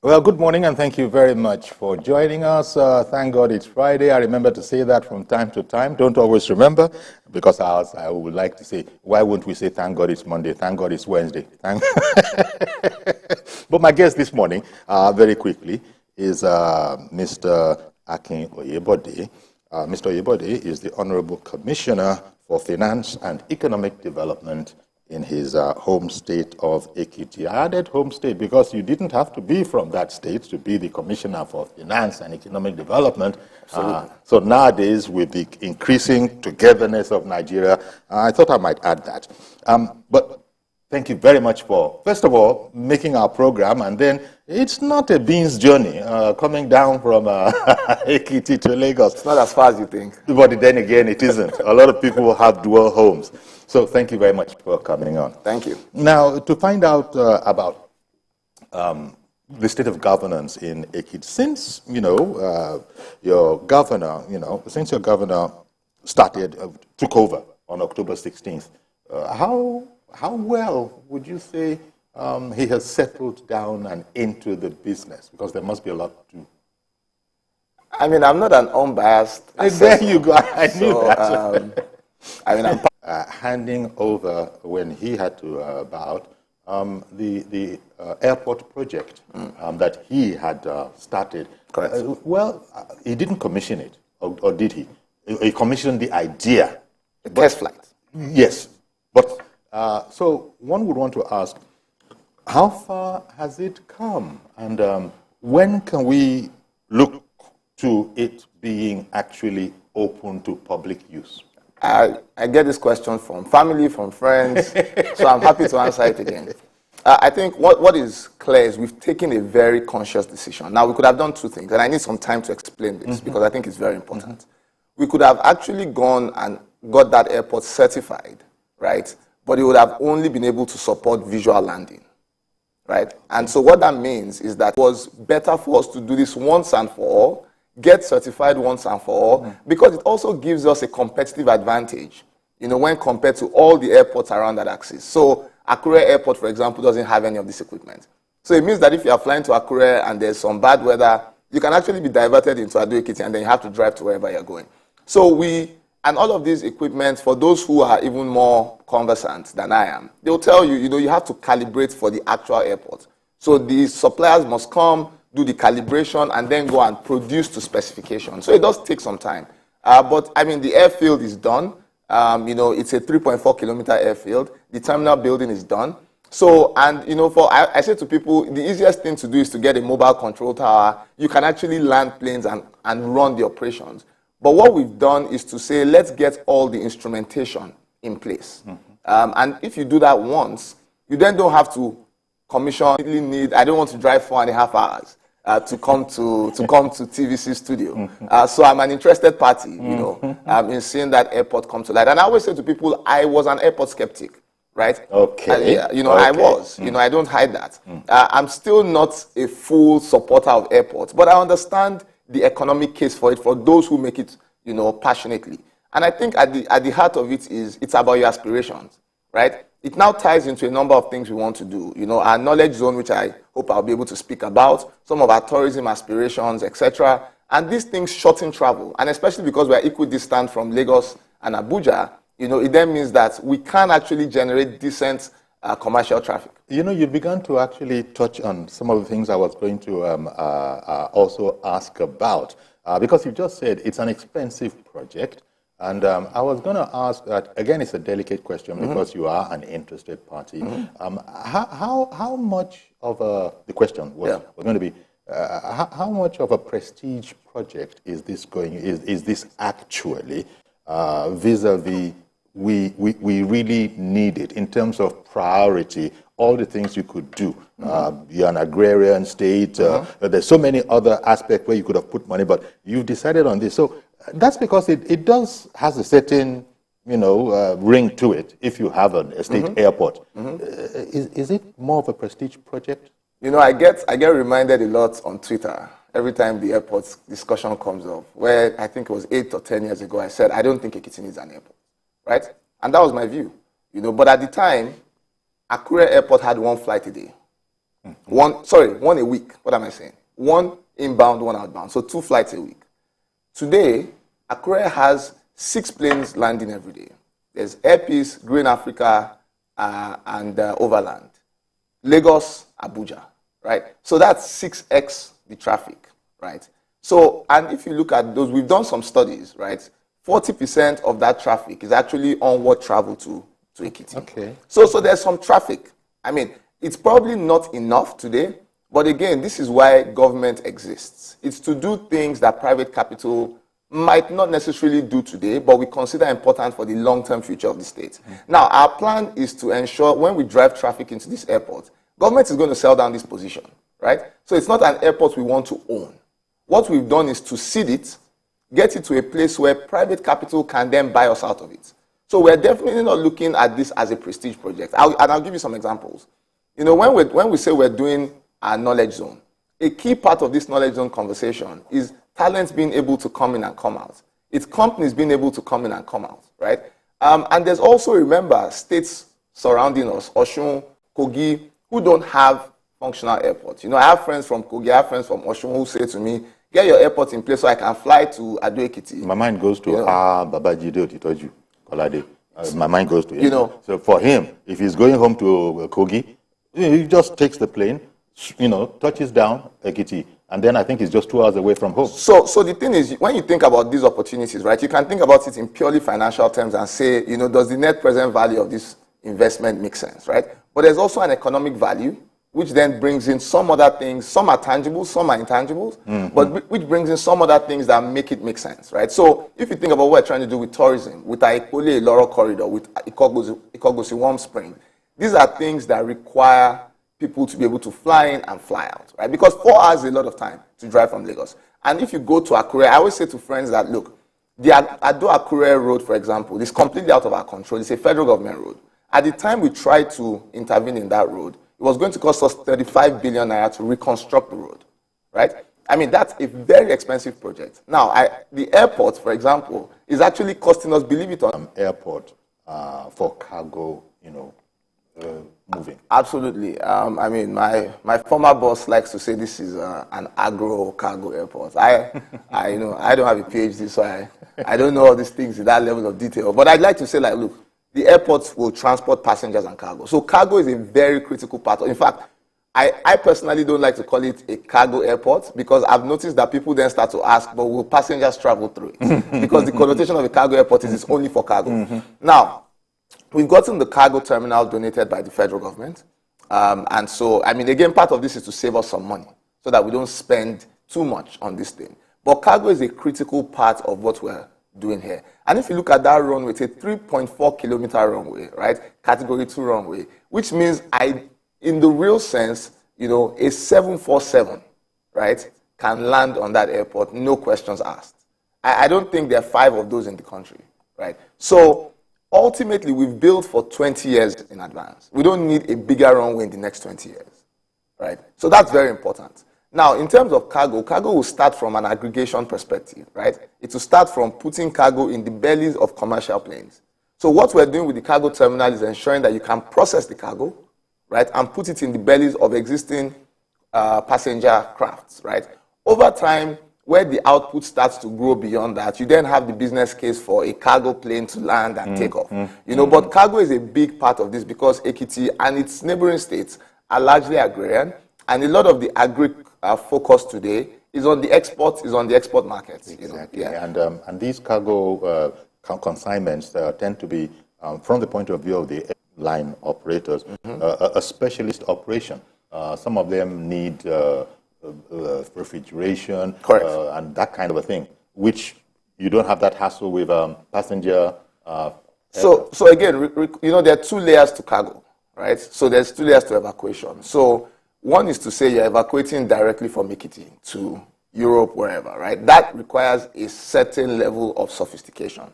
Well, good morning and thank you very much for joining us. Thank God it's Friday. I remember to say that from time to time. Don't always remember because I would like to say, why wouldn't we say thank God it's Monday, thank God it's Wednesday. But my guest this morning, very quickly, is Mr. Akin Oyebode. Mr. Oyebode is the Honorable Commissioner for Finance and Economic Development in his home state of Ekiti. I added home state because you didn't have to be from that state to be the Commissioner for Finance and Economic Development. So nowadays, with the increasing togetherness of Nigeria, I thought I might add that. But thank you very much for, first of all, making our program, and then it's not a beans journey coming down from Ekiti to Lagos. It's not as far as you think. But then again, it isn't. A lot of people have dual homes. So thank you very much for coming on. Thank you. Now, to find out about the state of governance in Ekiti, since, your governor, since your governor took over on October 16th, how well would you say he has settled down and into the business? Because there must be a lot to do. I mean, I'm not an unbiased assessor. There you go. I knew that. I'm handing over when he had to bow out the airport project that he had started. Correct. He didn't commission it, or did he? He commissioned the idea. The test flight. Yes. But so one would want to ask, how far has it come? And when can we look to it being actually open to public use? I get this question from family, from friends, so I'm happy to answer it again. I think what is clear is we've taken a very conscious decision. Now, we could have done two things, and I need some time to explain this because I think it's very important. We could have actually gone and got that airport certified, right? But it would have only been able to support visual landing, right? And so what that means is that it was better for us to do this once and for all, get certified once and for all, because it also gives us a competitive advantage, when compared to all the airports around that axis. So Akure Airport, for example, doesn't have any of this equipment. So it means that if you are flying to Akure and there's some bad weather, you can actually be diverted into Ado-Ekiti and then you have to drive to wherever you're going. So and all of these equipment, for those who are even more conversant than I am, they'll tell you, you have to calibrate for the actual airport. So the suppliers must come, do the calibration, and then go and produce to specification. So it does take some time. But, I mean, the airfield is done. It's a 3.4 kilometer airfield. The terminal building is done. So, and, I say to people, the easiest thing to do is to get a mobile control tower. You can actually land planes and run the operations. But what we've done is to say, let's get all the instrumentation in place. And if you do that once, you then don't have to commission. I don't want to drive 4.5 hours. To come to TVC studio. So I'm an interested party, in seeing that airport come to light. And I always say to people, I was an airport skeptic, right? Okay. Okay. I was. I don't hide that. I'm still not a full supporter of airports, but I understand the economic case for it for those who make it, passionately. And I think at the heart of it is it's about your aspirations, right? It now ties into a number of things we want to do. Our knowledge zone, which I hope I'll be able to speak about, some of our tourism aspirations, etc. And these things shorten travel. And especially because we're equidistant from Lagos and Abuja, it then means that we can actually generate decent commercial traffic. You began to actually touch on some of the things I was going to also ask about. Because you just said it's an expensive project. And I was going to ask that, again, it's a delicate question because you are an interested party. How much of the question was going to be, how much of a prestige project is this actually vis-a-vis we really need it in terms of priority, all the things you could do. You're an agrarian state. There's so many other aspects where you could have put money, but you've decided on this. So that's because it has a certain, ring to it if you have a state airport. Is it more of a prestige project? I get reminded a lot on Twitter every time the airport discussion comes up, where I think it was 8 or 10 years ago, I said, I don't think Ekiti needs an airport, right? And that was my view, But at the time, Akure Airport had one flight a day. One a week. What am I saying? One inbound, one outbound. So 2 flights a week. Today, Akure has 6 planes landing every day. There's Air Peace, Green Africa, and Overland. Lagos, Abuja, right? So that's 6x the traffic, right? So, and if you look at those, we've done some studies, right? 40% of that traffic is actually onward travel to Ekiti. Okay. So there's some traffic. I mean, it's probably not enough today, but again, this is why government exists. It's to do things that private capital might not necessarily do today, but we consider important for the long-term future of the state. Now, our plan is to ensure when we drive traffic into this airport, government is going to sell down this position, right? So it's not an airport we want to own. What we've done is to seed it, get it to a place where private capital can then buy us out of it. So we're definitely not looking at this as a prestige project. I'll give you some examples. You know, when we say we're doing a knowledge zone, a key part of this knowledge zone conversation is talents being able to come in and come out. It's companies being able to come in and come out, right? And there's also, remember, states surrounding us, Osun, Kogi, who don't have functional airports. You know, I have friends from Kogi, I have friends from Osun who say to me, get your airport in place so I can fly to Ado-Ekiti. My mind goes to Babajide Otitoju, Kolade. My mind goes to him. You know, so for him, if he's going home to Kogi, he just takes the plane, you know, touches down Ekiti, and then I think he's just 2 hours away from home. So the thing is, when you think about these opportunities, right, you can think about it in purely financial terms and say, you know, does the net present value of this investment make sense, right? But there's also an economic value, which then brings in some other things. Some are tangible, some are intangibles, but which brings in some other things that make it make sense, right? So if you think about what we're trying to do with tourism, with our Ikole-Iloro corridor, with Ikogosi Warm Spring, these are things that require people to be able to fly in and fly out, right? Because 4 hours is a lot of time to drive from Lagos. And if you go to Akure, I always say to friends that, look, the Ado-Akure road, for example, is completely out of our control. It's a federal government road. At the time we tried to intervene in that road, it was going to cost us 35 billion naira to reconstruct the road, right? I mean, that's a very expensive project. Now, the airport, for example, is actually costing us, believe it or not. Airport for cargo, you know, moving. Absolutely. I mean, my former boss likes to say this is an agro cargo airport. I don't have a PhD, so I don't know all these things in that level of detail. But I'd like to say, like, look, the airports will transport passengers and cargo. So cargo is a very critical part. In fact, I personally don't like to call it a cargo airport because I've noticed that people then start to ask, but will passengers travel through it? Because the connotation of a cargo airport is it's only for cargo. Now, we've gotten the cargo terminal donated by the federal government. And so, I mean, again, part of this is to save us some money so that we don't spend too much on this thing. But cargo is a critical part of what we're doing here. And if you look at that runway, it's a 3.4 kilometer runway, right? Category 2 runway, which means in the real sense, you know, a 747, right, can land on that airport, no questions asked. I don't think there are 5 of those in the country, right? So ultimately, we've built for 20 years in advance. We don't need a bigger runway in the next 20 years, right? So that's very important. Now, in terms of cargo will start from an aggregation perspective, right? It will start from putting cargo in the bellies of commercial planes. So what we're doing with the cargo terminal is ensuring that you can process the cargo, right, and put it in the bellies of existing passenger crafts, right? Over time, where the output starts to grow beyond that, you then have the business case for a cargo plane to land and take off. You know, but cargo is a big part of this because Ekiti and its neighboring states are largely agrarian, and a lot of the agri focus today is on the export markets. Exactly. You know? Yeah. And these cargo consignments tend to be, from the point of view of the line operators, a specialist operation. Some of them need refrigeration and that kind of a thing, which you don't have that hassle with passenger. So again, you know, there are 2 layers to cargo, right? So there's 2 layers to evacuation. So one is to say you're evacuating directly from Ekiti to Europe, wherever, right? That requires a certain level of sophistication.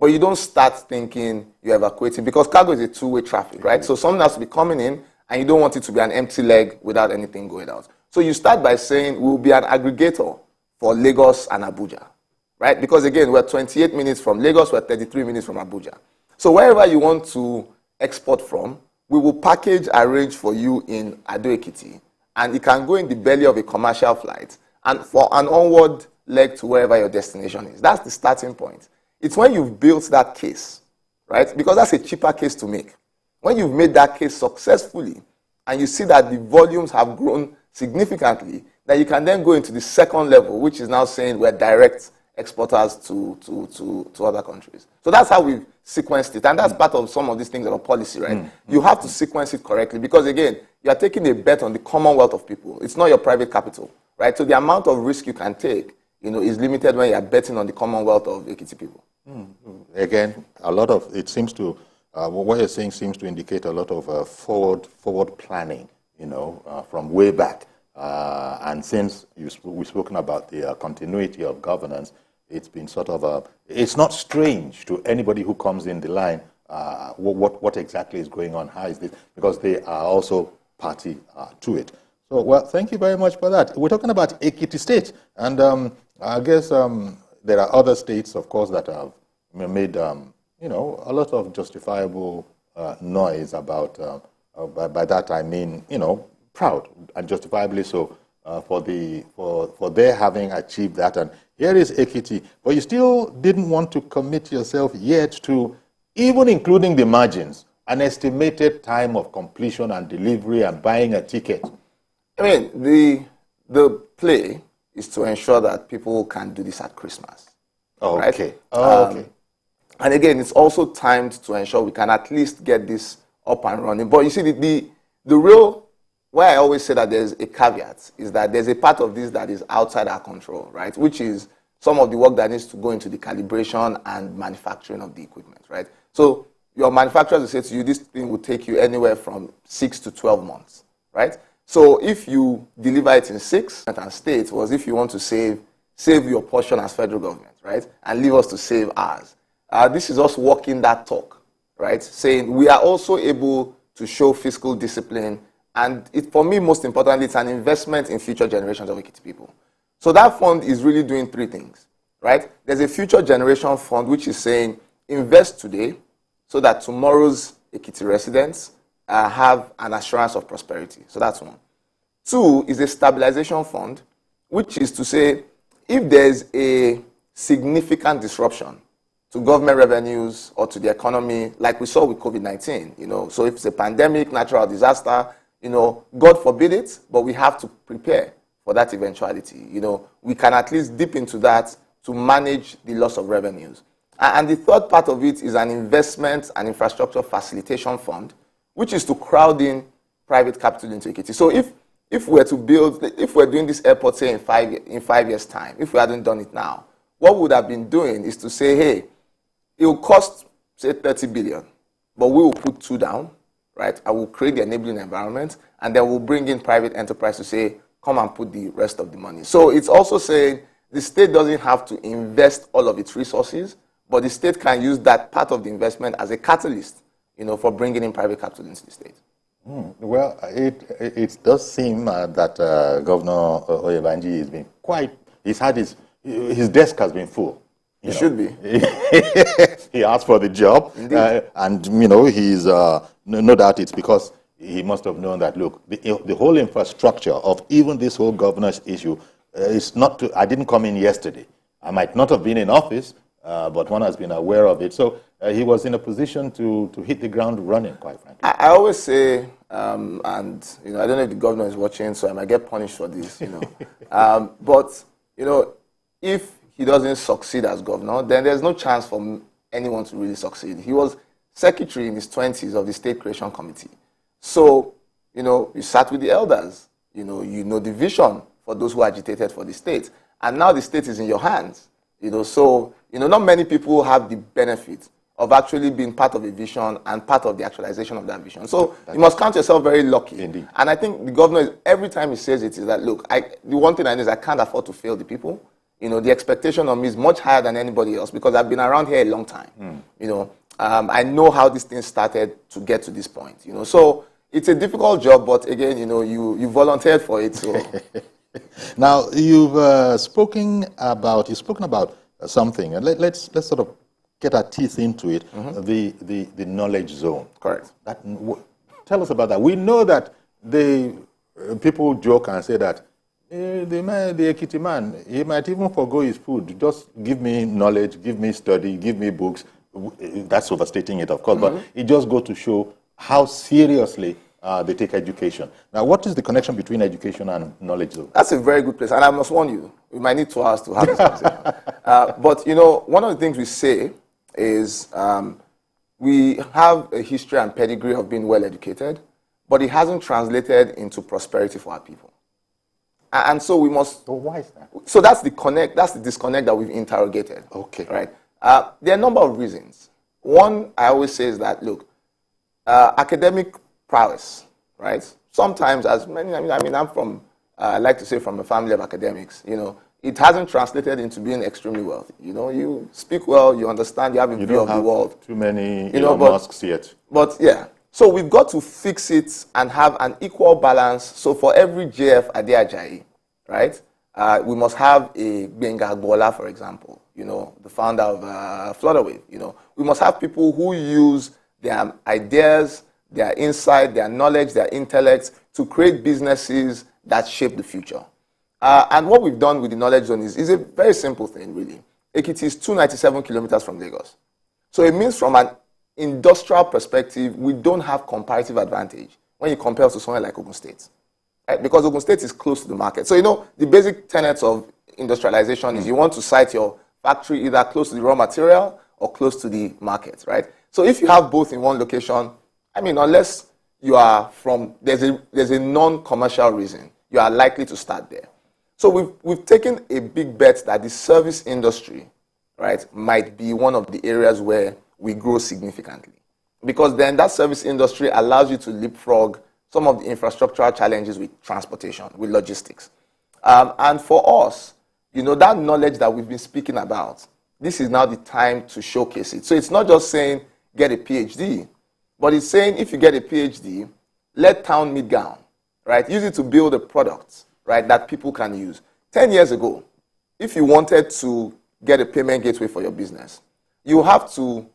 But you don't start thinking you're evacuating because cargo is a 2-way traffic, right? So something has to be coming in and you don't want it to be an empty leg without anything going out. So you start by saying we'll be an aggregator for Lagos and Abuja, right? Because again, we're 28 minutes from Lagos, we're 33 minutes from Abuja. So wherever you want to export from, we will package arrange for you in Ekiti, and it can go in the belly of a commercial flight and for an onward leg to wherever your destination is. That's the starting point. It's when you've built that case, right? Because that's a cheaper case to make. When you've made that case successfully and you see that the volumes have grown significantly, then you can then go into the second level, which is now saying we're direct exporters to other countries. So that's how we've sequenced it. And that's part of some of these things about policy, right? You have to sequence it correctly because, again, you are taking a bet on the commonwealth of people. It's not your private capital, right? So the amount of risk you can take, is limited when you are betting on the commonwealth of Ekiti people. Again, a lot of, it seems to, what you're saying seems to indicate a lot of forward planning, from way back. And since we've spoken about the continuity of governance, it's been sort of it's not strange to anybody who comes in the line what exactly is going on, how is this, because they are also party to it. So, well, thank you very much for that. We're talking about Ekiti State, and I guess there are other states, of course, that have made, a lot of justifiable noise about, by that I mean, proud and justifiably so for their having achieved that. And here is Ekiti, but you still didn't want to commit yourself yet to even including the margins, an estimated time of completion and delivery and buying a ticket. I mean, the play is to ensure that people can do this at Christmas. Oh, right? Okay. Oh, okay. And again, it's also timed to ensure we can at least get this up and running. But you see, the real, why I always say that there's a caveat is that there's a part of this that is outside our control, right? Which is some of the work that needs to go into the calibration and manufacturing of the equipment, right? So your manufacturers will say to you, this thing will take you anywhere from 6 to 12 months, right? So if you deliver it in 6, and state was if you want to save your portion as federal government, right? And leave us to save ours. This is us walking that talk, right? Saying we are also able to show fiscal discipline. And for me, most importantly, it's an investment in future generations of Ekiti people. So that fund is really doing 3 things, right? There's a future generation fund, which is saying invest today so that tomorrow's Ekiti residents have an assurance of prosperity. So that's 1. 2 is a stabilization fund, which is to say if there's a significant disruption to government revenues or to the economy, like we saw with COVID-19, so if it's a pandemic, natural disaster, God forbid it, but we have to prepare for that eventuality. We can at least dip into that to manage the loss of revenues. And the third part of it is an investment and infrastructure facilitation fund, which is to crowd in private capital into Ekiti. So if we're doing this airport, say in 5 years' time, if we hadn't done it now, what we would have been doing is to say, hey, it will cost, say, 30 billion, but we will put 2 down, right? I will create the enabling environment, and then we'll bring in private enterprise to say, come and put the rest of the money. So it's also saying the state doesn't have to invest all of its resources, but the state can use that part of the investment as a catalyst, for bringing in private capital into the state. Well, it does seem that Governor Oyebanji has been his desk has been full. It should be. He asked for the job, and he's no doubt it's because he must have known that, look, the whole infrastructure of even this whole governance issue is not. I didn't come in yesterday. I might not have been in office, but one has been aware of it. So he was in a position to hit the ground running, quite frankly. I always say, and I don't know if the governor is watching, so I might get punished for this, but if he doesn't succeed as governor, then there's no chance for anyone to really succeed. He was secretary in his 20s of the State Creation Committee. So, you sat with the elders, you know the vision for those who agitated for the state. And now the state is in your hands, So, not many people have the benefit of actually being part of a vision and part of the actualization of that vision. So you must count yourself very lucky. Indeed. And I think the governor, every time he says it, is that, look, the one thing I know is I can't afford to fail the people. The expectation on me is much higher than anybody else because I've been around here a long time. I know how this thing started to get to this point. So it's a difficult job, but again, you volunteered for it. So now you've spoken about something, and let's sort of get our teeth into it. The knowledge zone. Correct. tell us about that. We know that people joke and say that the Ekiti man, he might even forgo his food. Just give me knowledge, give me study, give me books. That's overstating it, of course, but it just goes to show how seriously they take education. Now, what is the connection between education and knowledge, though? That's a very good place, and I must warn you, we might need 2 hours to have this conversation. But, one of the things we say is we have a history and pedigree of being well-educated, but it hasn't translated into prosperity for our people. And so we must... So why is that? So that's the disconnect that we've interrogated. Okay. Right? There are a number of reasons. One, I always say is that, look, academic prowess, right? Sometimes, I'm from, I like to say from a family of academics, it hasn't translated into being extremely wealthy. You speak well, you understand, you have a view of the world. Too many Elon Musks yet. But yeah, so we've got to fix it and have an equal balance. So for every JF Adeajayi, right, we must have a Benga Agbola, for example, the founder of Flutterwave. We must have people who use their ideas, their insight, their knowledge, their intellect to create businesses that shape the future. And what we've done with the Knowledge Zone is a very simple thing, really. Ekiti is 297 kilometers from Lagos. So it means from an industrial perspective, we don't have comparative advantage when you compare us to somewhere like Ogun State. Right? Because Ogun State is close to the market. So, the basic tenets of industrialization is you want to site your factory either close to the raw material or close to the market, right? So if you have both in one location, unless you are there's a non-commercial reason, you are likely to start there. So we've taken a big bet that the service industry, right, might be one of the areas where we grow significantly. Because then that service industry allows you to leapfrog some of the infrastructural challenges with transportation, with logistics. And for us, that knowledge that we've been speaking about, this is now the time to showcase it. So it's not just saying get a PhD, but it's saying if you get a PhD, let town meet gown, right? Use it to build a product, right, that people can use. 10 years ago, if you wanted to get a payment gateway for your business, you have to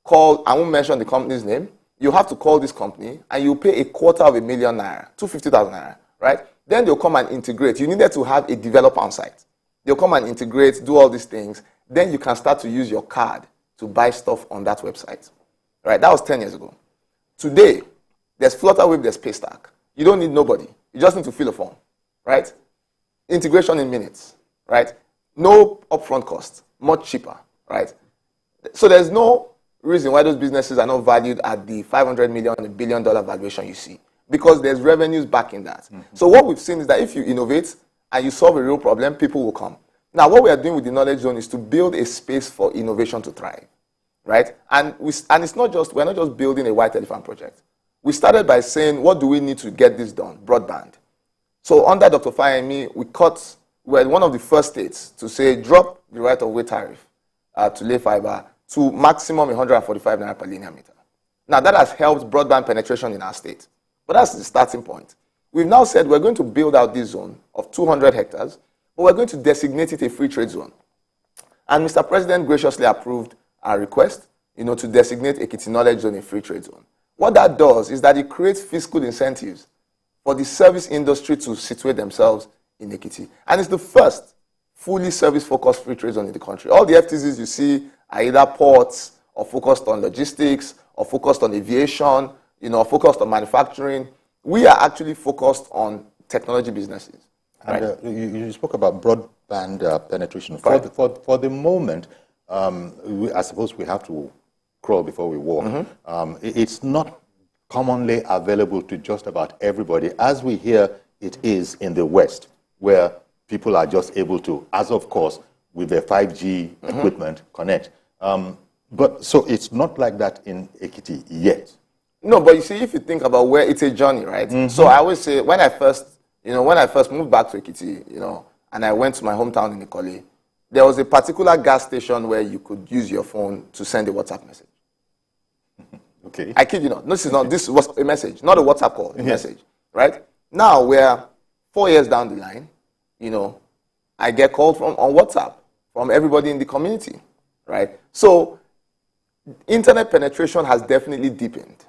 call, I won't mention the company's name, you have to call this company and you pay $250,000 naira, 250,000 naira, right? Then they'll come and integrate. You needed to have a developer on site. They'll come and integrate, do all these things. Then you can start to use your card to buy stuff on that website, right? That was 10 years ago. Today, there's Flutterwave, there's Paystack. You don't need nobody. You just need to fill a form, right? Integration in minutes, right? No upfront cost, much cheaper, right? So there's no reason why those businesses are not valued at the $500 million, $1 billion valuation you see, because there's revenues backing that. Mm-hmm. So what we've seen is that if you innovate and you solve a real problem, people will come. Now, what we are doing with the Knowledge Zone is to build a space for innovation to thrive, right? And we're not just building a white elephant project. We started by saying, what do we need to get this done? Broadband. So under Dr. Fayemi, we're one of the first states to say, drop the right-of-way tariff to lay fiber to maximum 145 naira per linear meter. Now, that has helped broadband penetration in our state. But that's the starting point. We've now said we're going to build out this zone of 200 hectares, but we're going to designate it a free trade zone. And Mr. President graciously approved our request, to designate Ekiti Knowledge Zone a free trade zone. What that does is that it creates fiscal incentives for the service industry to situate themselves in Ekiti. And it's the first fully service-focused free trade zone in the country. All the FTZs you see are either ports or focused on logistics or focused on aviation, or focused on manufacturing. We are actually focused on technology businesses. And right? You spoke about broadband penetration. For the moment, I suppose we have to crawl before we walk. Mm-hmm. It's not commonly available to just about everybody, as we hear it is in the West, where people are just able to, as of course, with their 5G equipment, connect. But so it's not like that in Ekiti yet. No, but you see, if you think about where it's a journey, right? Mm-hmm. So I always say, when I first moved back to Ekiti, and I went to my hometown in Ikole, there was a particular gas station where you could use your phone to send a WhatsApp message. Okay. I kid you not. This was a message, not a WhatsApp call, a message, right? Now we're 4 years down the line, I get called on WhatsApp from everybody in the community, right? So internet penetration has definitely deepened.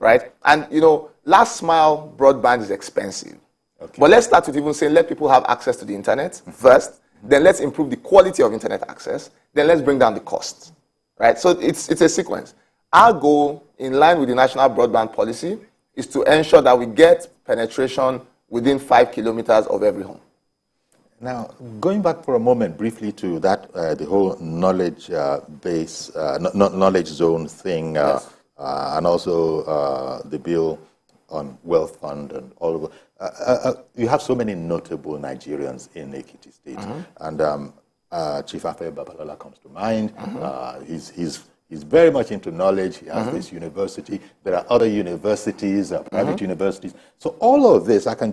right? And, you know, last mile broadband is expensive. Okay. But let's start with even saying let people have access to the internet first, then let's improve the quality of internet access, then let's bring down the costs, right? So it's a sequence. Our goal, in line with the national broadband policy, is to ensure that we get penetration within 5 kilometers of every home. Now, going back for a moment briefly to that, the whole knowledge base, knowledge zone thing, Yes. And also the bill on wealth fund and all of you have so many notable Nigerians in Ekiti State, and Chief Afe Babalola comes to mind. He's very much into knowledge. He has this university. There are other universities, private universities. So all of this, I can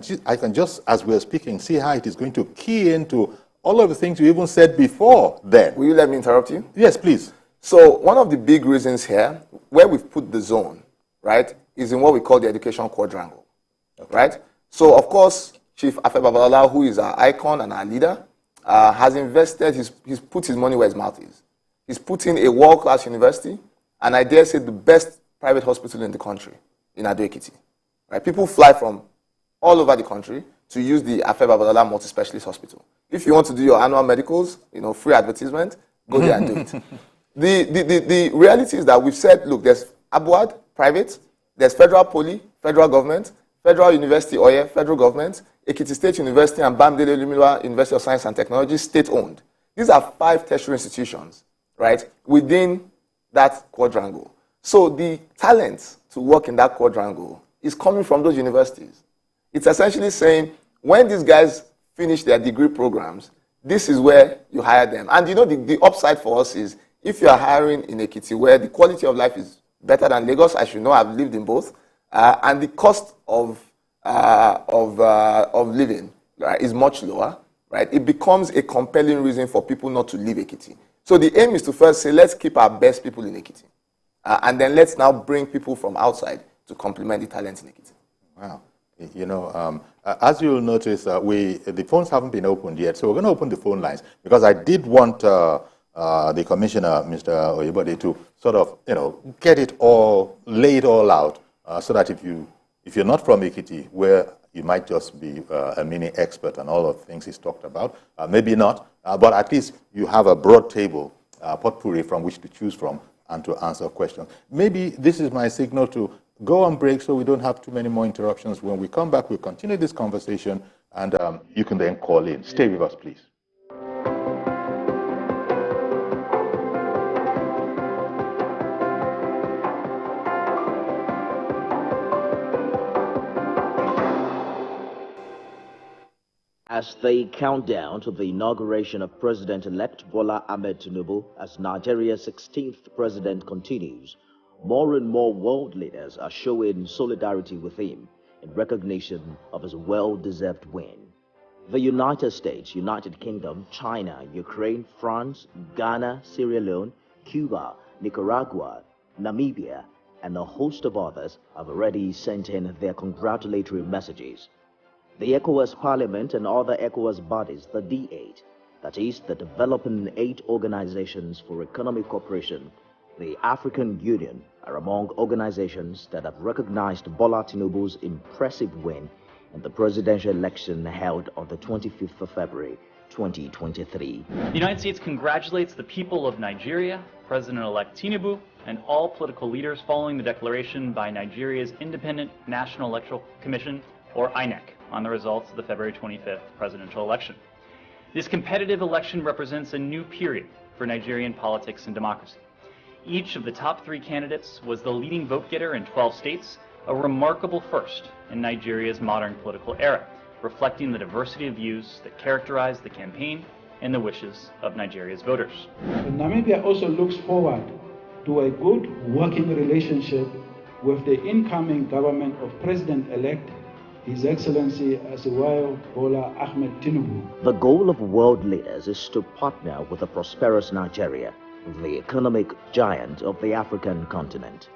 just, as we're speaking, see how it is going to key into all of the things you even said before then. Will you let me interrupt you? Yes, please. So one of the big reasons here, where we've put the zone, right, is in what we call the education quadrangle, right? So, of course, Chief Afe Babalola, who is our icon and our leader, has invested, he's put his money where his mouth is. He's put in a world-class university, and I dare say the best private hospital in the country, in Ekiti. Right? People fly from all over the country to use the Afe Babalola multi-specialist hospital. If you want to do your annual medicals, you know, free advertisement, go there and do it. The reality is that we've said, look, there's Abuad, private, there's federal poly, federal government, federal university, Oye, federal government, Ekiti State University, and Bamdele Lumiloa University of Science and Technology, state-owned. These are 5 tertiary institutions, right, within that quadrangle. So the talent to work in that quadrangle is coming from those universities. It's essentially saying, when these guys finish their degree programs, this is where you hire them. And you know, the upside for us is, if you are hiring in Ekiti, where the quality of life is better than Lagos, as you know, I've lived in both, and the cost of living, right, is much lower, right? It becomes a compelling reason for people not to leave Ekiti. So the aim is to first say, let's keep our best people in Ekiti, and then let's now bring people from outside to complement the talent in Ekiti. Wow. You know, as you'll notice, the phones haven't been opened yet, so we're going to open the phone lines, because I did want the commissioner, Mr. Oyebanji, to sort of, you know, get it all, lay it all out, so that if you're not from Ekiti, where you might just be a mini expert on all of the things he's talked about, maybe not, but at least you have a broad table, potpourri from which to choose from and to answer questions. Maybe this is my signal to go on break so we don't have too many more interruptions. When we come back, we'll continue this conversation, and you can then call in. Stay with us, please. As they count down to the inauguration of President-elect Bola Ahmed Tinubu as Nigeria's 16th president continues, more and more world leaders are showing solidarity with him in recognition of his well-deserved win. The United States, United Kingdom, China, Ukraine, France, Ghana, Sierra Leone, Cuba, Nicaragua, Namibia, and a host of others have already sent in their congratulatory messages. The ECOWAS Parliament and other ECOWAS bodies, the D8, that is, the Developing 8 Organizations for Economic Cooperation, the African Union, are among organizations that have recognized Bola Tinubu's impressive win in the presidential election held on the 25th of February, 2023. The United States congratulates the people of Nigeria, President-elect Tinubu, and all political leaders following the declaration by Nigeria's Independent National Electoral Commission, or INEC, on the results of the February 25th presidential election. This competitive election represents a new period for Nigerian politics and democracy. Each of the top 3 candidates was the leading vote-getter in 12 states, a remarkable first in Nigeria's modern political era, reflecting the diversity of views that characterize the campaign and the wishes of Nigeria's voters. Namibia also looks forward to a good working relationship with the incoming government of President-elect His Excellency Asiwayo Bola Ahmed Tinubu. The goal of world leaders is to partner with a prosperous Nigeria, the economic giant of the African continent.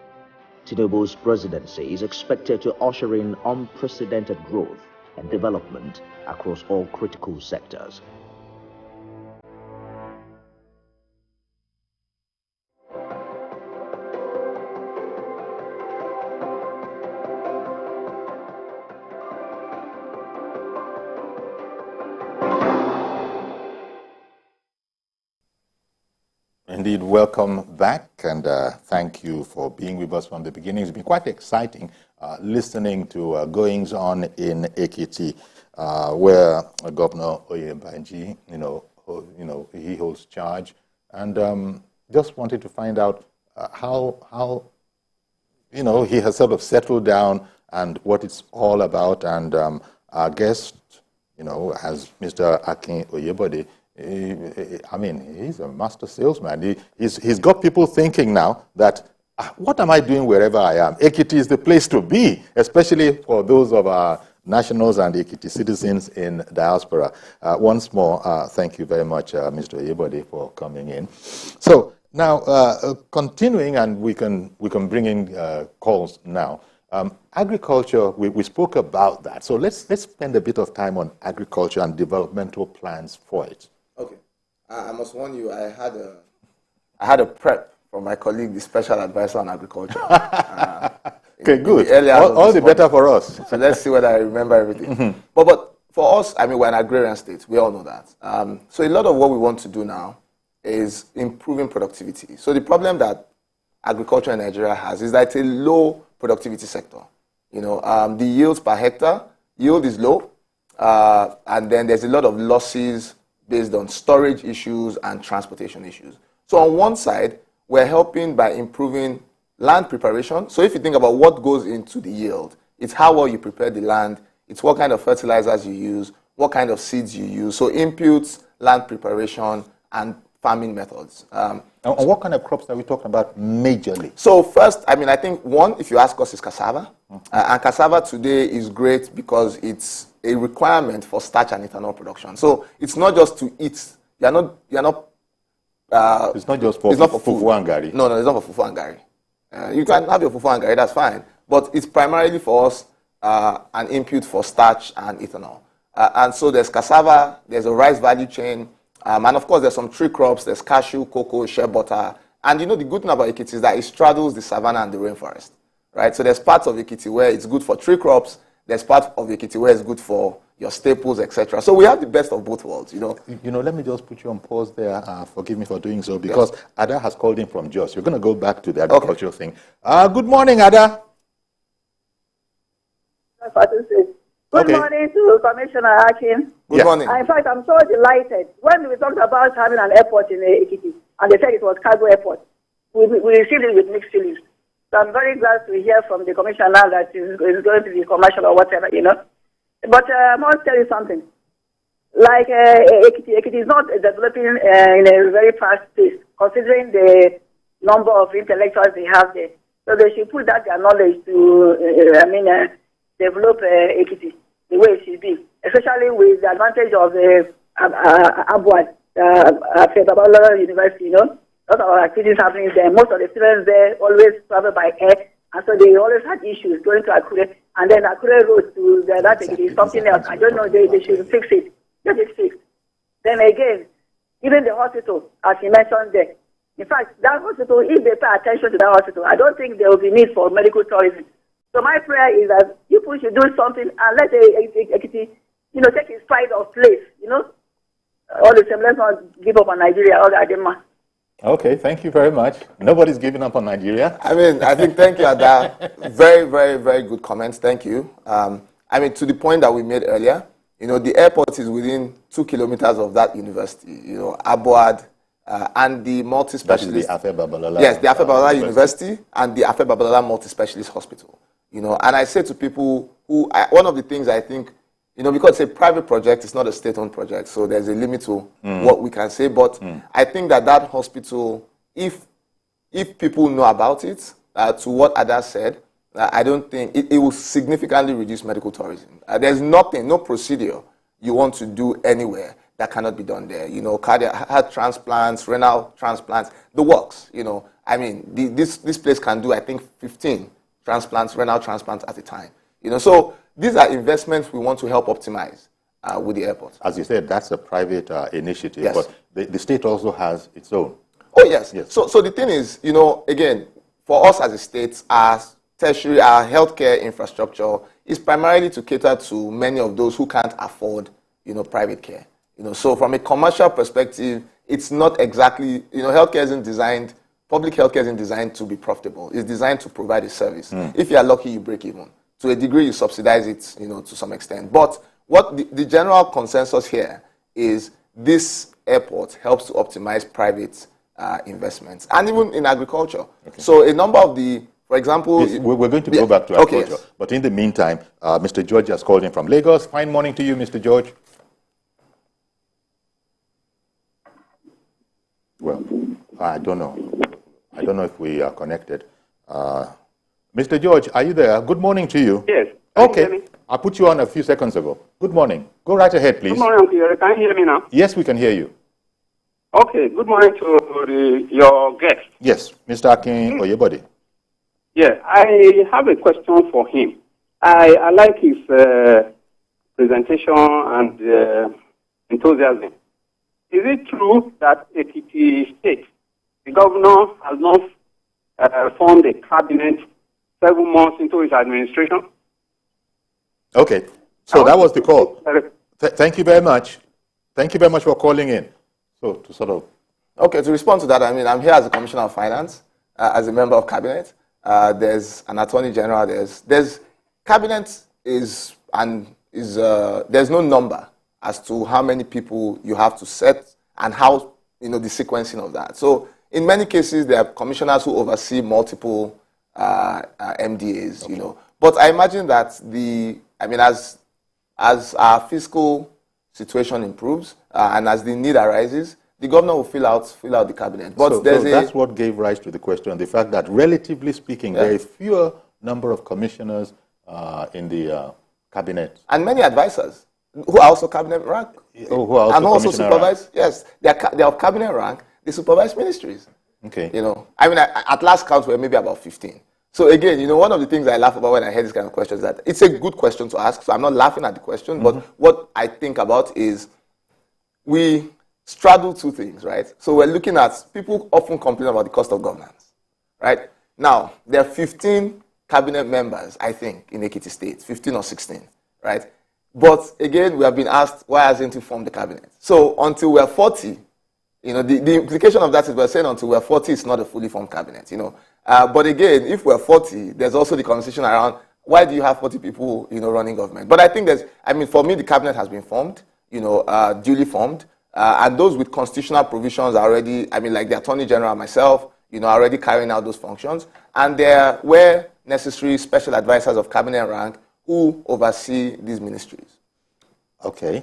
Tinubu's presidency is expected to usher in unprecedented growth and development across all critical sectors. Indeed, welcome back, and thank you for being with us from the beginning. It's been quite exciting listening to goings on in Ekiti, where Governor Oyebanji, he holds charge, and just wanted to find out how he has sort of settled down and what it's all about. And our guest, as Mr. Akin Oyebode, he's a master salesman. He's got people thinking now that, what am I doing wherever I am? Ekiti is the place to be, especially for those of our nationals and Ekiti citizens in diaspora. Once more, thank you very much, Mr. Oyebode, for coming in. So now, continuing, and we can bring in calls now. Agriculture, we spoke about that. So let's spend a bit of time on agriculture and developmental plans for it. Okay. I must warn you, I had a prep from my colleague, the special advisor on agriculture. Okay, good. All the better for us. So let's see whether I remember everything. Mm-hmm. But for us, we're an agrarian state. We all know that. So a lot of what we want to do now is improving productivity. So the problem that agriculture in Nigeria has is that it's a low productivity sector. The yields per hectare, yield is low, and then there's a lot of losses based on storage issues and transportation issues. So on one side, we're helping by improving land preparation. So if you think about what goes into the yield, it's how well you prepare the land, it's what kind of fertilizers you use, what kind of seeds you use. So inputs, land preparation, and farming methods. And what kind of crops are we talking about majorly? So first, I think one, if you ask us, is cassava. And cassava today is great because it's a requirement for starch and ethanol production. So it's not just to eat. You're not. It's not just for fufu and gari. No, it's not for fufu and gari. You can have your fufu and gari, that's fine. But it's primarily for us an input for starch and ethanol. And so there's cassava, there's a rice value chain, and of course there's some tree crops, there's cashew, cocoa, shea butter. And the good thing about Ekiti is that it straddles the savannah and the rainforest, right? So there's parts of Ekiti where it's good for tree crops, there's parts of Ekiti where it's good for your staples, etc. So we have the best of both worlds, Let me just put you on pause there. Forgive me for doing so, because yes. Ada has called in from Jos. You're going to go back to the agricultural thing. Good morning, Ada. Good morning to Commissioner Akin. Good morning. In fact, I'm so delighted. When we talked about having an airport in Ekiti, and they said it was cargo airport, we received it with mixed feelings. So I'm very glad to hear from the Commissioner now that it's going to be commercial or whatever, But I must tell you something. Like Ekiti is not developing in a very fast pace, considering the number of intellectuals they have there. So they should put that their knowledge to, develop Ekiti the way it should be, especially with the advantage of Abuad, Federal University, Lots of activities happening there. Most of the students there always travel by air, and so they always had issues going to Akure. And then Akure Road to that is something else. I don't know, they should fix it. Get it fixed. Then again, even the hospital, as you mentioned there. In fact, that hospital, if they pay attention to that hospital, I don't think there will be need for medical tourism. So my prayer is that people should do something and let Ekiti, take its pride of place, All the same, let's not give up on Nigeria, all that demand. Okay, thank you very much. Nobody's giving up on Nigeria. I think, thank you, Ada. Very, very, very good comments. Thank you. To the point that we made earlier, the airport is within 2 kilometers of that university, Abuad, and the multi-specialist. That is the Afe Babalola. Yes, the Afe Babalola University and the Afe Babalola Multi-Specialist Hospital. And I say to people one of the things I think, because it's a private project, it's not a state-owned project, so there's a limit to what we can say. But I think that hospital, if people know about it, to what Ada said, I don't think it will significantly reduce medical tourism. There's no procedure you want to do anywhere that cannot be done there. Cardiac heart transplants, renal transplants, the works. This place can do, I think, 15 transplants, renal transplants at a time. So these are investments we want to help optimize with the airport. As you said, that's a private initiative, yes. But the state also has its own. Oh, yes. So the thing is, again, for us as a state, our tertiary, our healthcare infrastructure is primarily to cater to many of those who can't afford, private care. So from a commercial perspective, it's not exactly, healthcare isn't designed, public healthcare isn't designed to be profitable. It's designed to provide a service. If you are lucky, you break even. To a degree, you subsidize it, to some extent. But what the general consensus here is this airport helps to optimize private investments, and even in agriculture. Okay. So a number of for example... Yes, we're going to go back to agriculture. Yes. But in the meantime, Mr. George has called in from Lagos. Fine morning to you, Mr. George. Well, I don't know. I don't know if we are connected. Mr. George, are you there? Good morning to you. Yes. Okay. I put you on a few seconds ago. Good morning. Go right ahead, please. Good morning, Uncle Yori. Can you hear me now? Yes, we can hear you. Okay. Good morning to your guest. Yes, Mr. Akin Oyebode. Yeah, I have a question for him. I like his presentation and enthusiasm. Is it true that Ekiti State, the governor has not formed a cabinet 7 months into his administration? Okay, so that was the call. Thank you very much. Thank you very much for calling in. So to sort of... Okay, to respond to that, I'm here as a Commissioner of Finance, as a member of Cabinet. There's an Attorney General. There's Cabinet there's no number as to how many people you have to set and how, the sequencing of that. So in many cases, there are commissioners who oversee multiple MDAs, okay. But I imagine that as our fiscal situation improves and as the need arises, the governor will fill out the cabinet. But so that's what gave rise to the question, the fact that relatively speaking, there are fewer number of commissioners in the cabinet. And many advisors who are also cabinet rank. Oh, who are also supervise rank. Yes, they are of cabinet rank. They supervise ministries. Okay. At last count, we're maybe about 15. So again, one of the things I laugh about when I hear this kind of question is that it's a good question to ask. So I'm not laughing at the question, but what I think about is we straddle two things, right? So we're looking at, people often complain about the cost of governance, right? Now, there are 15 cabinet members, I think, in Ekiti State, 15 or 16, right? But again, we have been asked, why hasn't he formed the cabinet? So until we're 40, the implication of that is we're saying until we're 40, it's not a fully formed cabinet, But again, if we're 40, there's also the conversation around, why do you have 40 people, running government? But I think for me, the cabinet has been formed, duly formed. And those with constitutional provisions are already, like the Attorney General, myself, are already carrying out those functions. And there were necessary special advisors of cabinet rank who oversee these ministries. Okay.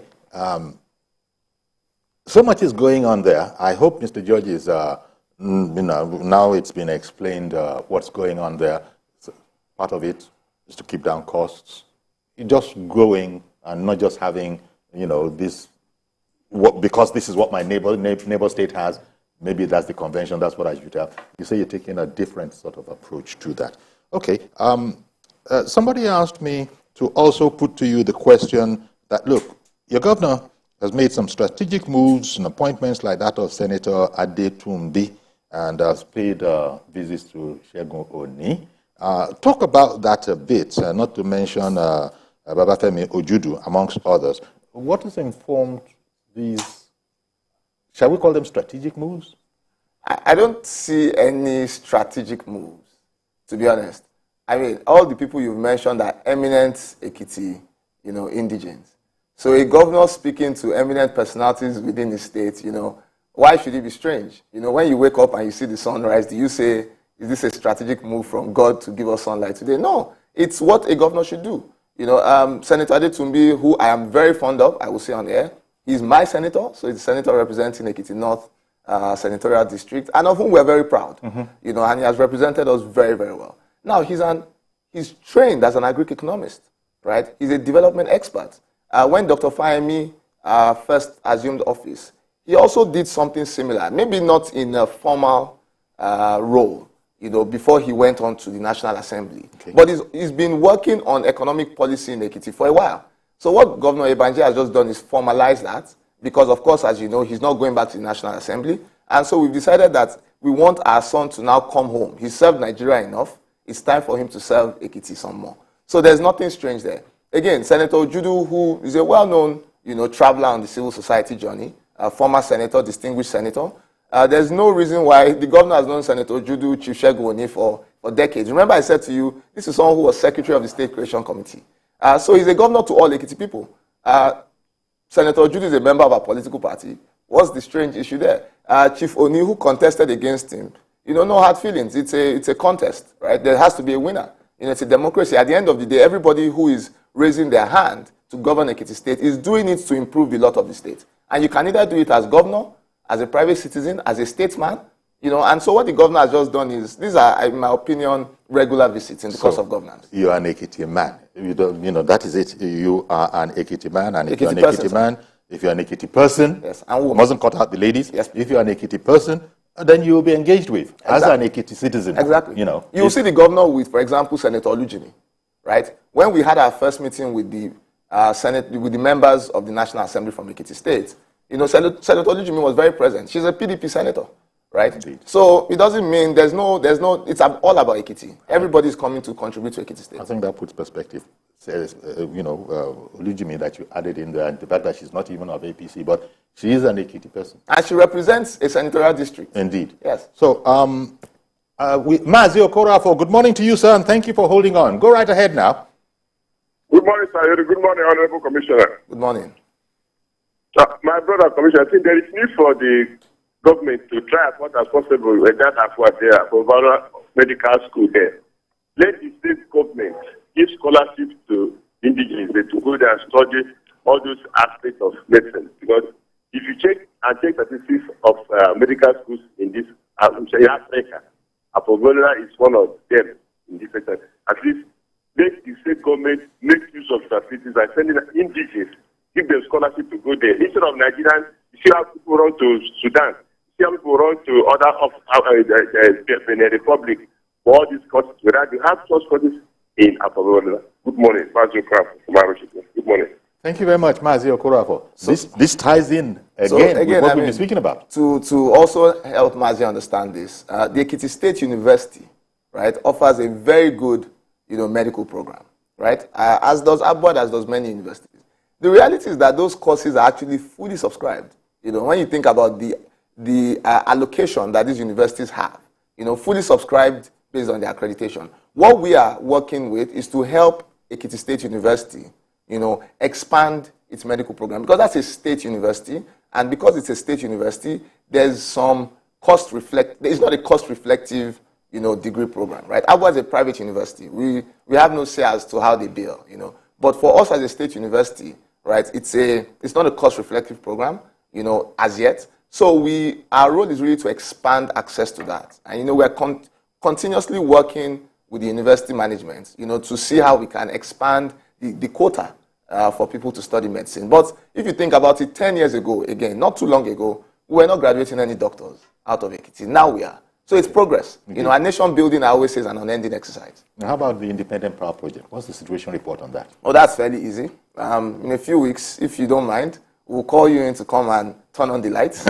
So much is going on there. I hope Mr. George is, now it's been explained what's going on there. So part of it is to keep down costs. Just growing and not just having, this, because this is what my neighbor state has. Maybe that's the convention, that's what I should have. You say you're taking a different sort of approach to that. Okay. Somebody asked me to also put to you the question that, look, your governor has made some strategic moves and appointments like that of Senator Adetumbi and has paid visits to Segun Oni. Talk about that a bit, not to mention Babafemi Ojudu, amongst others. What has informed these, shall we call them strategic moves? I don't see any strategic moves, to be honest. All the people you've mentioned are eminent Ekiti, indigents. So a governor speaking to eminent personalities within the state, why should it be strange? When you wake up and you see the sunrise, do you say, is this a strategic move from God to give us sunlight today? No, it's what a governor should do. Senator Adetumbi, who I am very fond of, I will say on air, he's my senator, so he's a senator representing Ekiti North Senatorial District, and of whom we're very proud. And he has represented us very, very well. Now, he's trained as an agric-economist, right? He's a development expert. When Dr. Fahimi first assumed office, he also did something similar, maybe not in a formal role, before he went on to the National Assembly. Okay. But he's been working on economic policy in Ekiti for a while. So what Governor Oyebanji has just done is formalize that, because, of course, as you know, he's not going back to the National Assembly. And so we've decided that we want our son to now come home. He served Nigeria enough. It's time for him to serve Ekiti some more. So there's nothing strange there. Again, Senator Ojudu, who is a well-known, traveler on the civil society journey, a former senator, distinguished senator. There's no reason why the governor has known Senator Judu Chief Shegu for decades. Remember I said to you, this is someone who was secretary of the State Creation Committee. So he's a governor to all Ekiti people. Senator Judu is a member of our political party. What's the strange issue there? Chief Oni, who contested against him, no hard feelings. It's a contest, right? There has to be a winner. It's a democracy. At the end of the day, everybody who is raising their hand to govern Ekiti State is doing it to improve the lot of the state. And you can either do it as governor, as a private citizen, as a statesman, and so what the governor has just done is, these are, in my opinion, regular visits in the course of governance. You are an Ekiti man. That is it. You are an Ekiti man, and if you're an person, Ekiti man, if you're an Ekiti person, yes, and woman. Mustn't cut out the ladies. Yes. If you're an Ekiti person, then you will be engaged with as an Ekiti citizen. Exactly. You'll see the governor with, for example, Senator Olujimi, right? When we had our first meeting with the Senate, with the members of the National Assembly from Ekiti State, Senator Olujimi was very present. She's a PDP senator, right? Indeed. So it doesn't mean it's all about Ekiti. Everybody's coming to contribute to Ekiti State. I think that puts perspective. Says, Olujimi that you added in there, and the fact that she's not even of APC, but she is an Ekiti person. And she represents a senatorial district. Indeed. Yes. So, Mazi Okorafo, good morning to you, sir, and thank you for holding on. Go right ahead now. Good morning, sir. Yori. Good morning, Honorable Commissioner. Good morning. My brother, Commissioner, I think there is need for the government to try as much as possible with that effort there for medical school there. Let the state government give scholarships to indigenous to go there and study all those aspects of medicine. Because if you check statistics of medical schools in this Africa, Apogona is one of them in this sector. At least let the state government make use of facilities by sending indigenous, give them scholarship to go there. Instead of Nigerians, you see how people run to Sudan, you see how people run to other Benin Republic for all these courses. Whereas you have such courses in Apogona. Good morning, Mazi Okorafo. Good morning. Thank you very much, Mazi Okorafo. So, this ties in again with what we've been speaking about. To also help Mazi understand this, the Ekiti State University, right, offers a very good, medical program, right? As does Abboud, as does many universities. The reality is that those courses are actually fully subscribed. When you think about the allocation that these universities have, fully subscribed based on their accreditation. What we are working with is to help Ekiti State University, expand its medical program, because that's a state university, and because it's a state university, there's some it's not a cost-reflective, degree program, right? Abboud is a private university. We have no say as to how they bill, But for us as a state university, right, it's not a cost-reflective program, as yet. So our role is really to expand access to that. And, we're continuously working with the university management, to see how we can expand the quota for people to study medicine. But if you think about it, 10 years ago, again, not too long ago, we were not graduating any doctors out of Ekiti. Now we are. So it's progress. Okay. Our nation building, I always say, is an unending exercise. Now, how about the Independent Power Project? What's the situation report on that? Oh, that's fairly easy. In a few weeks, if you don't mind, we'll call you in to come and turn on the lights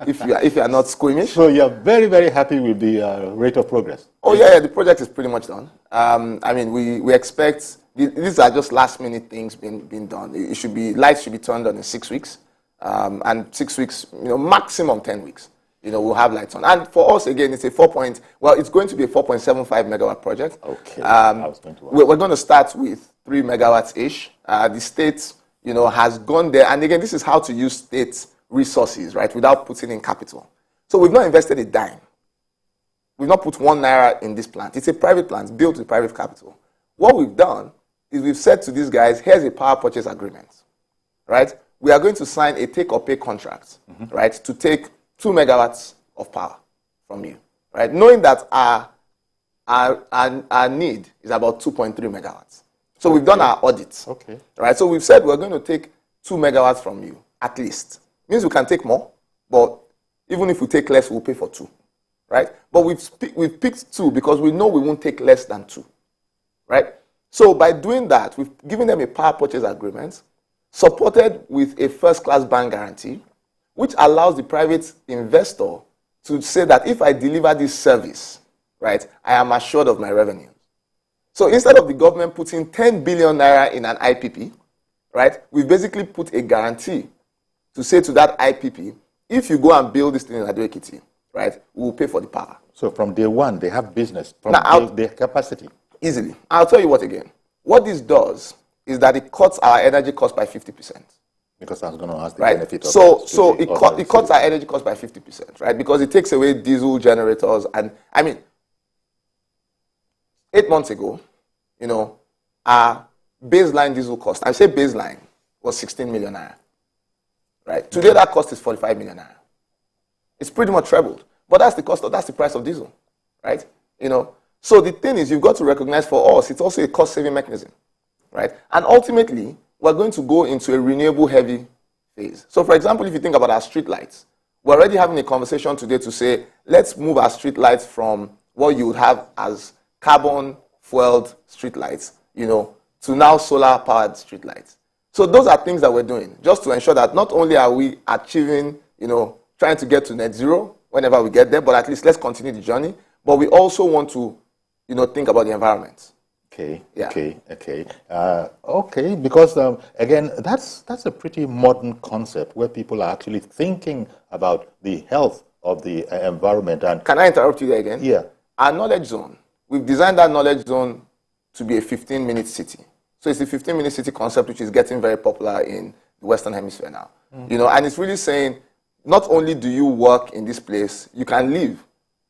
if you are not squeamish. So you're very, very happy with the rate of progress? Oh, yeah, the project is pretty much done. We expect, these are just last-minute things being done. Lights should be turned on in 6 weeks. And 6 weeks, maximum 10 weeks. We'll have lights on. And for us, again, it's it's going to be a 4.75 megawatt project. Okay. We're going to start with 3 megawatts-ish. The state, has gone there. And again, this is how to use state resources, right, without putting in capital. So we've not invested a dime. We've not put 1 naira in this plant. It's a private plant built with private capital. What we've done is we've said to these guys, here's a power purchase agreement, right? We are going to sign a take-or-pay contract, right, to take 2 megawatts of power from you, right? Knowing that our need is about 2.3 megawatts. So we've done our audits, right? So we've said we're going to take 2 megawatts from you, at least. Means we can take more, but even if we take less, we'll pay for 2, right? But we've picked 2 because we know we won't take less than 2, right? So by doing that, we've given them a power purchase agreement supported with a first-class bank guarantee, which allows the private investor to say that if I deliver this service, right, I am assured of my revenue. So instead of the government putting 10 billion naira in an IPP, right? We've basically put a guarantee to say to that IPP, if you go and build this thing in Ekiti, right, we will pay for the power. So from day one, they have business from their capacity. Easily. I'll tell you what again. What this does is that it cuts our energy cost by 50%. Because I was going to ask the right? benefit of So it cuts our energy cost by 50%, right? Because it takes away diesel generators. And I mean, 8 months ago, you know, our baseline diesel cost, I say baseline, was 16 million naira. Right? Today that cost is 45 million naira. It's pretty much trebled. But that's the price of diesel. Right? You know. So the thing is, you've got to recognize for us, it's also a cost-saving mechanism. Right? And ultimately, we're going to go into a renewable heavy phase. So for example, if you think about our street lights, we're already having a conversation today to say, let's move our street lights from what you would have as carbon fueled street lights, you know, to now solar powered street lights. So those are things that we're doing just to ensure that not only are we achieving, you know, trying to get to net zero whenever we get there, but at least let's continue the journey. But we also want to, you know, think about the environment. Okay. Yeah. Okay. Because again, that's a pretty modern concept where people are actually thinking about the health of the environment. And can I interrupt you there again? Yeah. Our knowledge zone. We've designed that knowledge zone to be a 15-minute city. So it's a 15-minute city concept which is getting very popular in the Western Hemisphere now. You know, and it's really saying not only do you work in this place, you can live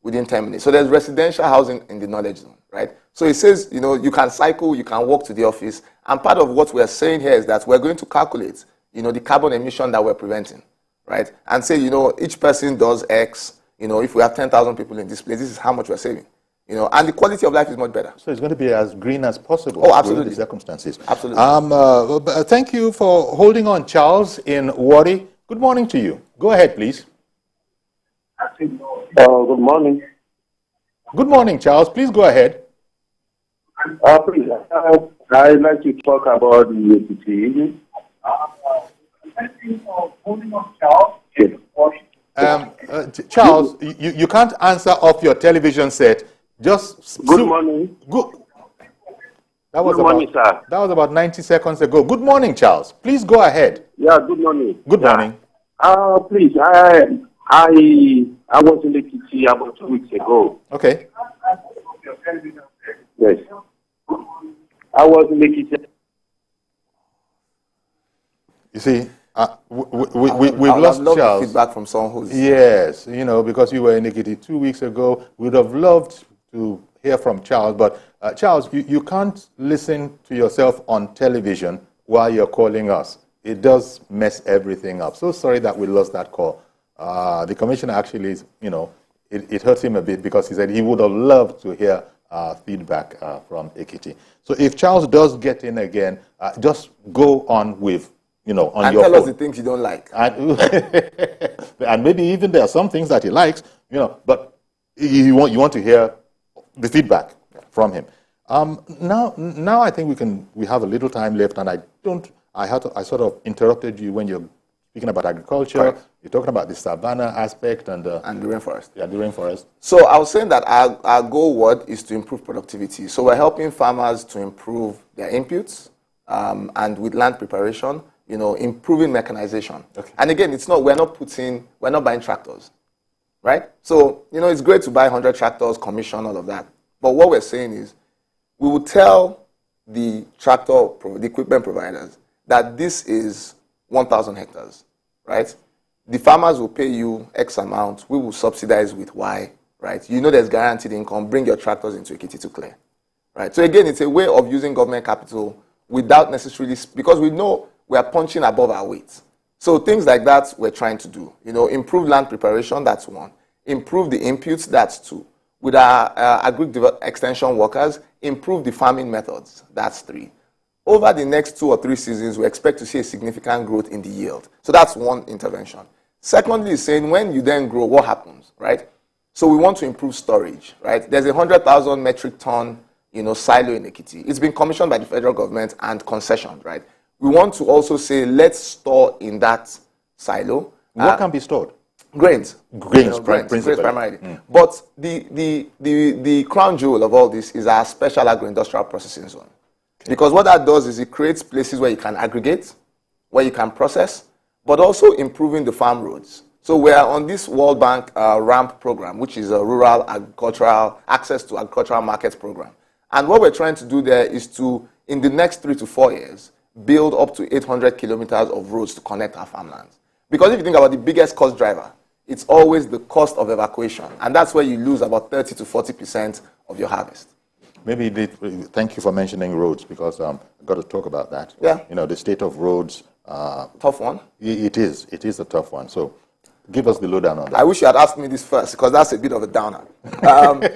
within 10 minutes. So there's residential housing in the knowledge zone, right? So it says, you know, you can cycle, you can walk to the office. And part of what we're saying here is that we're going to calculate, you know, the carbon emission that we're preventing, right? And say, you know, each person does X. You know, if we have 10,000 people in this place, this is how much we're saving. You know, and the quality of life is much better. So it's going to be as green as possible. Oh, absolutely. The circumstances. Absolutely. Thank you for holding on, Charles in Yori. Good morning to you. Go ahead, please. Good morning. Good morning, Charles. Please go ahead. Please, I'd like to talk about the Ekiti. Charles, you can't answer off your television set. Just good morning. Good. That was good morning, sir. That was about 90 seconds ago. Good morning, Charles. Please go ahead. Yeah, good morning. Good morning. Please, I was in Ekiti about 2 weeks ago. Okay. Yes. I was in Ekiti. You see, we've lost Charles. Feedback from someone who's... Yes, you know, because you were in Ekiti 2 weeks ago. We would have loved to hear from Charles, but Charles, you can't listen to yourself on television while you're calling us. It does mess everything up. So sorry that we lost that call. The commissioner actually, you know, it hurt him a bit because he said he would have loved to hear feedback from Ekiti. So if Charles does get in again, just go on with, you know, on your phone. And tell us the things you don't like. And maybe even there are some things that he likes, you know, but you want to hear the feedback from him. Now I think we have a little time left, and I sort of interrupted you when you're speaking about agriculture. Correct. You're talking about the savanna aspect and the rainforest. Yeah, the rainforest. So I was saying that our goal word is to improve productivity. So we're helping farmers to improve their inputs and with land preparation, you know, improving mechanization. Okay. And again, we're not buying tractors, right? So, you know, it's great to buy 100 tractors, commission, all of that. But what we're saying is we will tell the the equipment providers that this is 1,000 hectares, right? The farmers will pay you X amount. We will subsidize with Y, right? You know there's guaranteed income. Bring your tractors into Ekiti to clear, right? So again, it's a way of using government capital without necessarily, because we know we are punching above our weight. So things like that we're trying to do. You know, improve land preparation, that's one. Improve the inputs, that's two. With our extension workers, improve the farming methods, that's three. Over the next 2 or 3 seasons, we expect to see a significant growth in the yield. So that's one intervention. Secondly, is saying when you then grow, what happens, right? So we want to improve storage, right? There's a 100,000 metric ton, you know, silo in Ekiti. It's been commissioned by the federal government and concessioned, right? We want to also say, let's store in that silo. What can be stored? Grains. Grains primarily. But the crown jewel of all this is our special agro-industrial processing zone. Because what that does is it creates places where you can aggregate, where you can process, but also improving the farm roads. So we are on this World Bank RAMP program, which is a rural agricultural access to agricultural markets program. And what we're trying to do there is to, in the next 3 to 4 years, build up to 800 kilometers of roads to connect our farmlands. Because if you think about the biggest cost driver, it's always the cost of evacuation. And that's where you lose about 30 to 40% of your harvest. Maybe, thank you for mentioning roads, because I've got to talk about that. Yeah. You know, the state of roads. Tough one. It is a tough one. So give us the lowdown on that. I wish you had asked me this first, because that's a bit of a downer.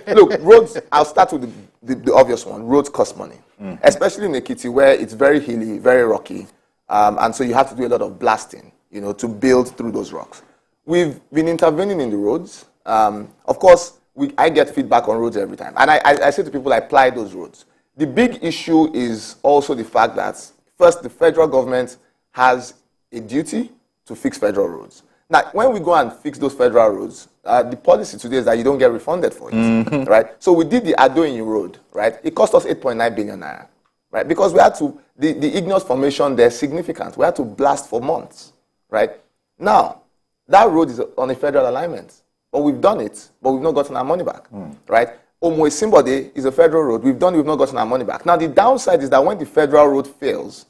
Look, roads, I'll start with the obvious one. Roads cost money, especially in Ekiti, where it's very hilly, very rocky. And so you have to do a lot of blasting, you know, to build through those rocks. We've been intervening in the roads. Of course, I get feedback on roads every time. And I say to people, I apply those roads. The big issue is also the fact that, first, the federal government has a duty to fix federal roads. Now, when we go and fix those federal roads, the policy today is that you don't get refunded for it, right? So we did the Adoyin road, right? It cost us 8.9 billion naira, right? Because we had to, the igneous formation there is significant. We had to blast for months, right? Now, that road is on a federal alignment, but we've done it, but we've not gotten our money back, right? Omo-Isimbode is a federal road. We've not gotten our money back. Now, the downside is that when the federal road fails,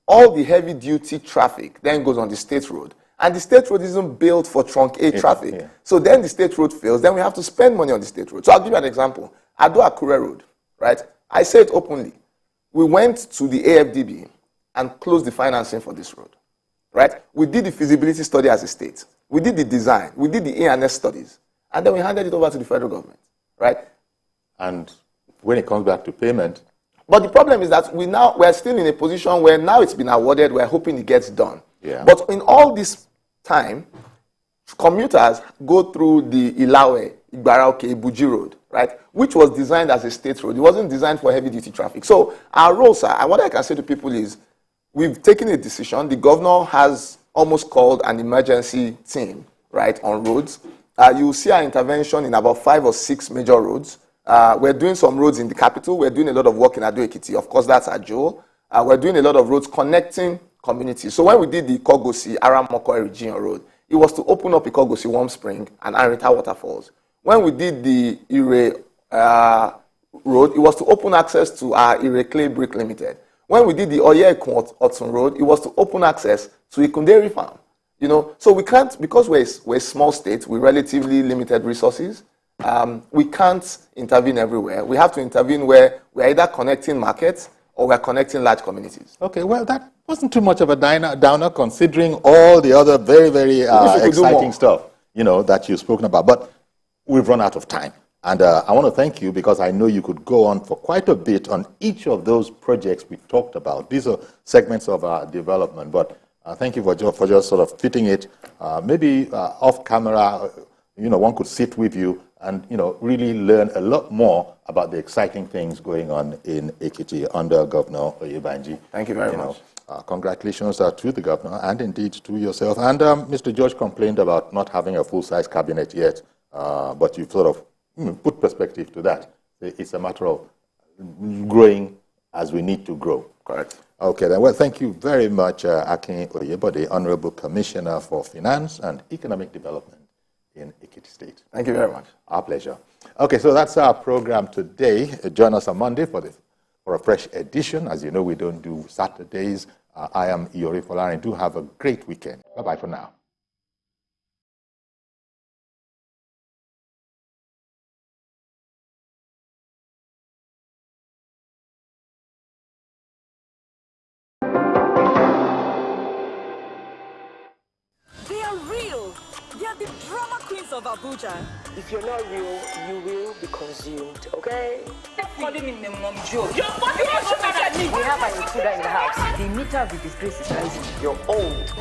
all the heavy-duty traffic then goes on the state road. And the state road isn't built for trunk A traffic. Yeah. So then the state road fails, then we have to spend money on the state road. So I'll give you an example. Ado-Akure Road, right? I say it openly. We went to the AFDB and closed the financing for this road, right? We did the feasibility study as a state. We did the design. We did the A&S studies. And then we handed it over to the federal government, right? And when it comes back to payment... But the problem is that we're still in a position where now it's been awarded, we're hoping it gets done. Yeah. But in all this time, commuters go through the Ilawe, Igbaraoke, Ibuji Road, right? Which was designed as a state road. It wasn't designed for heavy-duty traffic. So our role, sir, and what I can say to people is, we've taken a decision. The governor has almost called an emergency team, right, on roads. You'll see our intervention in about 5 or 6 major roads. We're doing some roads in the capital. We're doing a lot of work in Ado-Ekiti. Of course, that's our jewel. We're doing a lot of roads connecting communities. So when we did the Kogosi Aramoko Regional Road, it was to open up Ikogosi Warm Spring and Arita Waterfalls. When we did the Ire Road, it was to open access to our Ire Clay Brick Limited. When we did the Oye-Otun Road, it was to open access to Ikunderi Farm. You know, so we can't, because we're a small state with relatively limited resources, we can't intervene everywhere. We have to intervene where we're either connecting markets or we're connecting large communities. Okay, well, that wasn't too much of a downer considering all the other very, very exciting stuff, you know, that you've spoken about. But we've run out of time. And I want to thank you because I know you could go on for quite a bit on each of those projects we talked about. These are segments of our development. But thank you for just sort of fitting it. Maybe off camera, you know, one could sit with you and, you know, really learn a lot more about the exciting things going on in Ekiti under Governor Oyebanji. Thank you very much. Congratulations to the governor and indeed to yourself. And Mr. George complained about not having a full-size cabinet yet, but you've sort of put perspective to that. It's a matter of growing as we need to grow. Correct. Okay, then. Well, thank you very much, Akin Oyebode, Honorable Commissioner for Finance and Economic Development in Ekiti State. Thank you very much. Our pleasure. Okay, so that's our program today. Join us on Monday for a fresh edition. As you know, we don't do Saturdays. I am Yori Folarin. Do have a great weekend. Bye-bye for now. The drama queens of Abuja. If you're not real, you will be consumed, okay? Stop calling me the mom joke. We have an intruder in the house. The meter of the disgrace is rising. You're old.